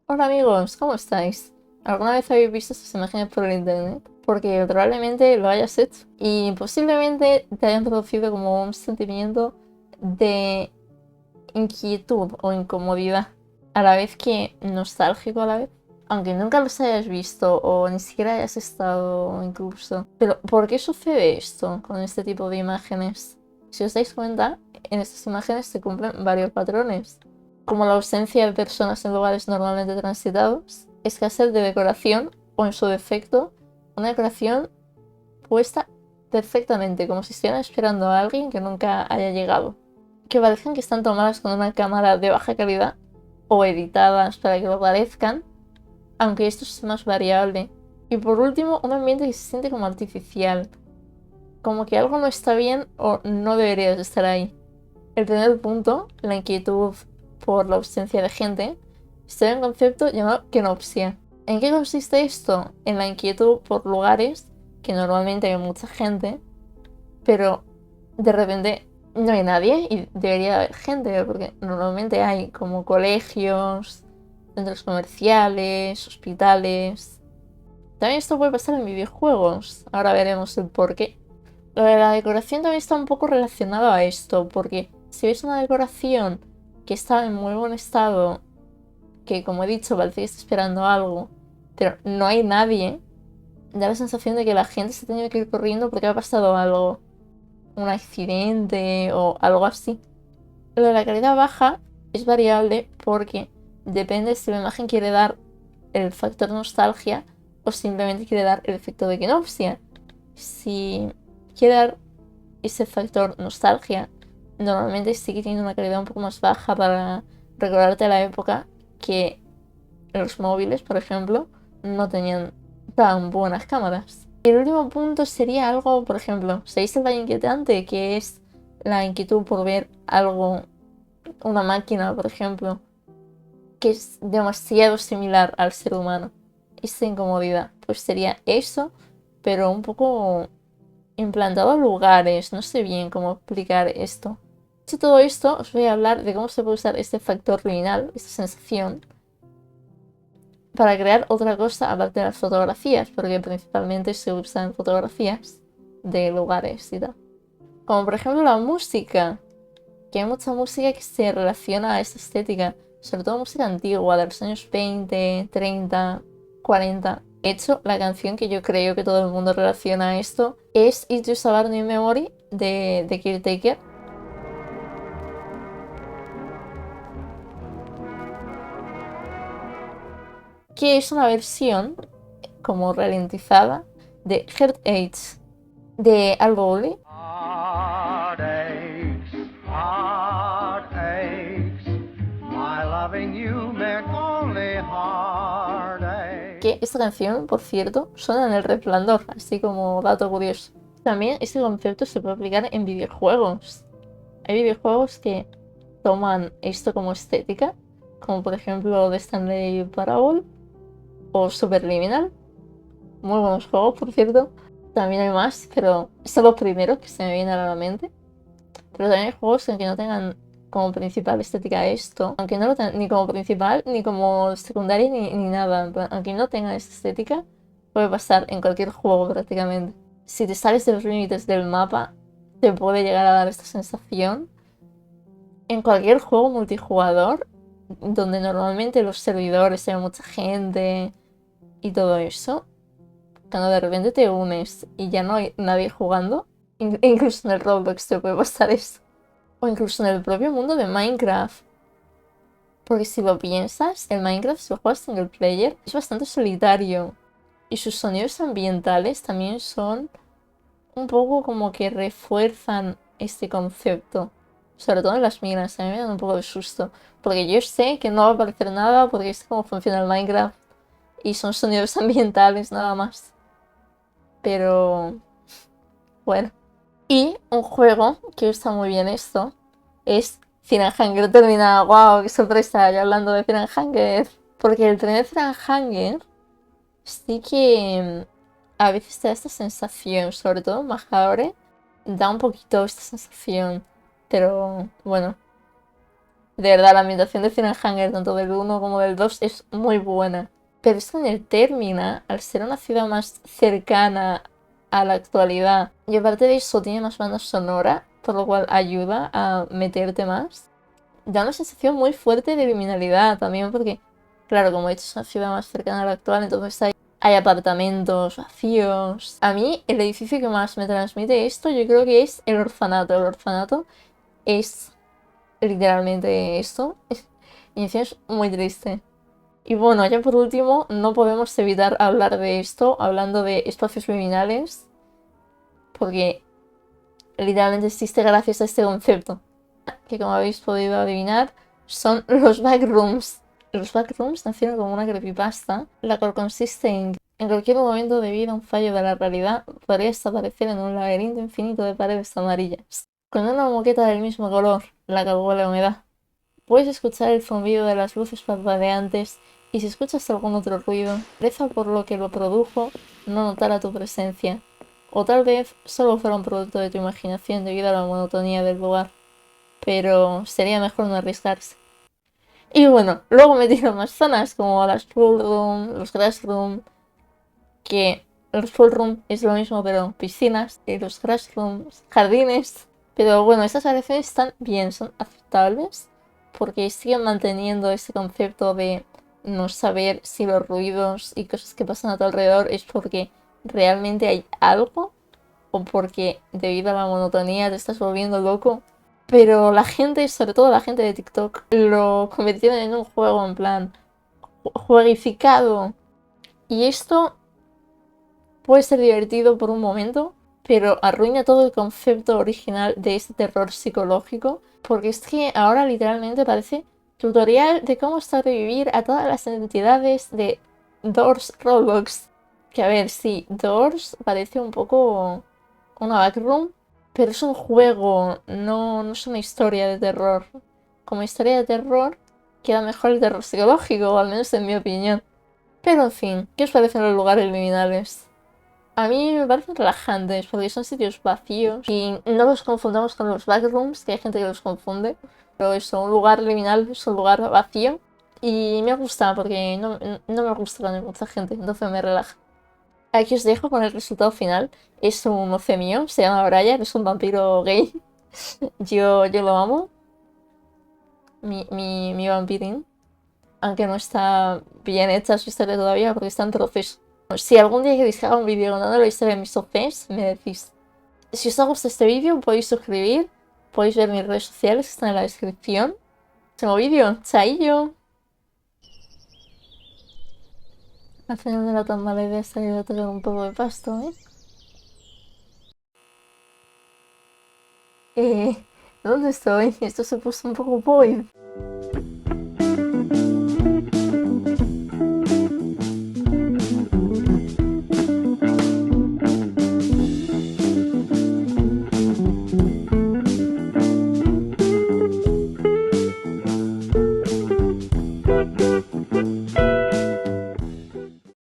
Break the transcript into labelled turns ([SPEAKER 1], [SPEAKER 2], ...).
[SPEAKER 1] Hola amigos, ¿cómo estáis? ¿Alguna vez habéis visto estas imágenes por el internet? Porque probablemente lo hayas hecho y posiblemente te hayan producido como un sentimiento de inquietud o incomodidad, a la vez que nostálgico a la vez. Aunque nunca los hayas visto o ni siquiera hayas estado incluso. Pero ¿por qué sucede esto con este tipo de imágenes? Si os dais cuenta, en estas imágenes se cumplen varios patrones, como la ausencia de personas en lugares normalmente transitados, escasez de decoración o, en su defecto, una decoración puesta perfectamente, como si estuvieran esperando a alguien que nunca haya llegado, que parezcan que están tomadas con una cámara de baja calidad o editadas para que lo parezcan, aunque esto es más variable. Y por último, un ambiente que se siente como artificial, como que algo no está bien o no deberías estar ahí. El primer punto, la inquietud por la ausencia de gente, está en un concepto llamado kenopsia. ¿En qué consiste esto? En la inquietud por lugares que normalmente hay mucha gente, pero de repente no hay nadie y debería haber gente, porque normalmente hay como colegios, centros comerciales, hospitales. También esto puede pasar en videojuegos, ahora veremos el porqué. Lo de la decoración también está un poco relacionado a esto, porque si ves una decoración que está en muy buen estado, que como he dicho parece que está esperando algo, pero no hay nadie, da la sensación de que la gente se ha tenido que ir corriendo porque ha pasado algo, un accidente o algo así. Lo de la calidad baja es variable porque depende si la imagen quiere dar el factor nostalgia o simplemente quiere dar el efecto de kenopsia. Si quiere dar ese factor nostalgia, normalmente sí que tiene una calidad un poco más baja para recordarte la época que los móviles, por ejemplo, no tenían tan buenas cámaras. Y el último punto sería algo, por ejemplo, ¿sabéis el inquietante? Que es la inquietud por ver algo, una máquina, por ejemplo, que es demasiado similar al ser humano. Esa incomodidad, pues sería eso, pero un poco implantado a lugares. No sé bien cómo explicar esto. Dicho todo esto, os voy a hablar de cómo se puede usar este factor liminal, esta sensación, para crear otra cosa aparte de las fotografías, porque principalmente se usan fotografías de lugares y tal. Como por ejemplo la música, que hay mucha música que se relaciona a esta estética, sobre todo música antigua, de los años 20, 30, 40. De hecho, la canción que yo creo que todo el mundo relaciona a esto es It's Just a New Memory de The Caretaker, que es una versión como ralentizada de Heart Aches de Al Bowley,
[SPEAKER 2] Heartaches, heartaches, my loving you meant only heartaches.
[SPEAKER 1] que esta canción, por cierto, suena en El Resplandor, así como dato curioso. También este concepto se puede aplicar en videojuegos. Hay videojuegos que toman esto como estética, como por ejemplo The Stanley Parable o Superliminal. Muy buenos juegos, por cierto. También hay más, pero son los primeros que se me vienen a la mente. Pero también hay juegos en que no tengan como principal estética esto, aunque no lo tengan ni como principal, ni como secundaria, ni nada. Aunque no tengan esta estética, puede pasar en cualquier juego prácticamente. Si te sales de los límites del mapa, te puede llegar a dar esta sensación. En cualquier juego multijugador, donde normalmente los servidores hay mucha gente y todo eso, cuando de repente te unes y ya no hay nadie jugando, incluso en el Roblox te puede pasar eso. O incluso en el propio mundo de Minecraft. Porque si lo piensas, el Minecraft, si lo juegas single player, es bastante solitario. Y sus sonidos ambientales también son un poco como que refuerzan este concepto. Sobre todo en las minas, a mí me dan un poco de susto. Porque yo sé que no va a aparecer nada porque sé cómo funciona el Minecraft. Y son sonidos ambientales nada más. Pero bueno. Y un juego que usa muy bien esto es Hunger terminada. ¡Wow! ¡Qué sorpresa! Ya hablando de Hunger. Porque el primer Hunger sí que a veces te da esta sensación, sobre todo en Majadore, da un poquito esta sensación. Pero bueno, De verdad, la ambientación de Final Hunger, tanto del 1 como del 2, es muy buena. Pero es que en el Termina, al ser una ciudad más cercana a la actualidad, y aparte de eso tiene más banda sonora, por lo cual ayuda a meterte más, da una sensación muy fuerte de criminalidad también, porque, claro, como he dicho, es una ciudad más cercana a la actual, entonces hay apartamentos vacíos. A mí, el edificio que más me transmite esto, yo creo que es el orfanato. El orfanato es literalmente esto. Y encima es muy triste. Y bueno, ya por último, no podemos evitar hablar de esto, hablando de espacios liminales, porque literalmente existe gracias a este concepto, que como habéis podido adivinar, son los backrooms. Los backrooms nacieron como una creepypasta, la cual consiste en cualquier momento debido a un fallo de la realidad, podrías aparecer en un laberinto infinito de paredes amarillas, con una moqueta del mismo color, la que huele a humedad. Puedes escuchar el zumbido de las luces parpadeantes y si escuchas algún otro ruido, reza por lo que lo produjo no notará tu presencia. O tal vez solo fuera un producto de tu imaginación debido a la monotonía del lugar. Pero sería mejor no arriesgarse. Y bueno, luego metieron más zonas como las pool room, los grass room, que los pool room es lo mismo pero piscinas, y los grass rooms, jardines. Pero bueno, estas variaciones están bien, son aceptables, porque siguen manteniendo ese concepto de no saber si los ruidos y cosas que pasan a tu alrededor es porque realmente hay algo o porque debido a la monotonía te estás volviendo loco. Pero la gente, sobre todo la gente de TikTok, lo convirtieron en un juego en plan jueguificado. Y esto puede ser divertido por un momento, pero arruina todo el concepto original de este terror psicológico, porque es que ahora literalmente parece tutorial de cómo sobrevivir a todas las entidades de Doors Roblox. Que a ver, sí, Doors parece un poco una backroom, pero es un juego, no es una historia de terror. Como historia de terror queda mejor el terror psicológico, o al menos en mi opinión. Pero en fin, ¿qué os parecen los lugares liminales? A mí me parecen relajantes porque son sitios vacíos y no los confundamos con los backrooms, que hay gente que los confunde. Pero eso, un lugar liminal es un lugar vacío y me gusta porque no me gusta cuando hay mucha gente, entonces me relaja. Aquí os dejo con el resultado final. Es un moce mío, se llama Brian, es un vampiro gay. Yo lo amo, mi vampirín. Aunque no está bien hecha su historia todavía porque está en proceso. Si algún día queréis que haga un vídeo contando la historia de mis OCs, me decís. Si os ha gustado este vídeo, podéis suscribir, podéis ver mis redes sociales que están en la descripción. Próximo vídeo, chaillo. Al final no era tan mala idea salir a tocar un poco de pasto, ¿eh? ¿Dónde estoy? Esto se puso un poco void.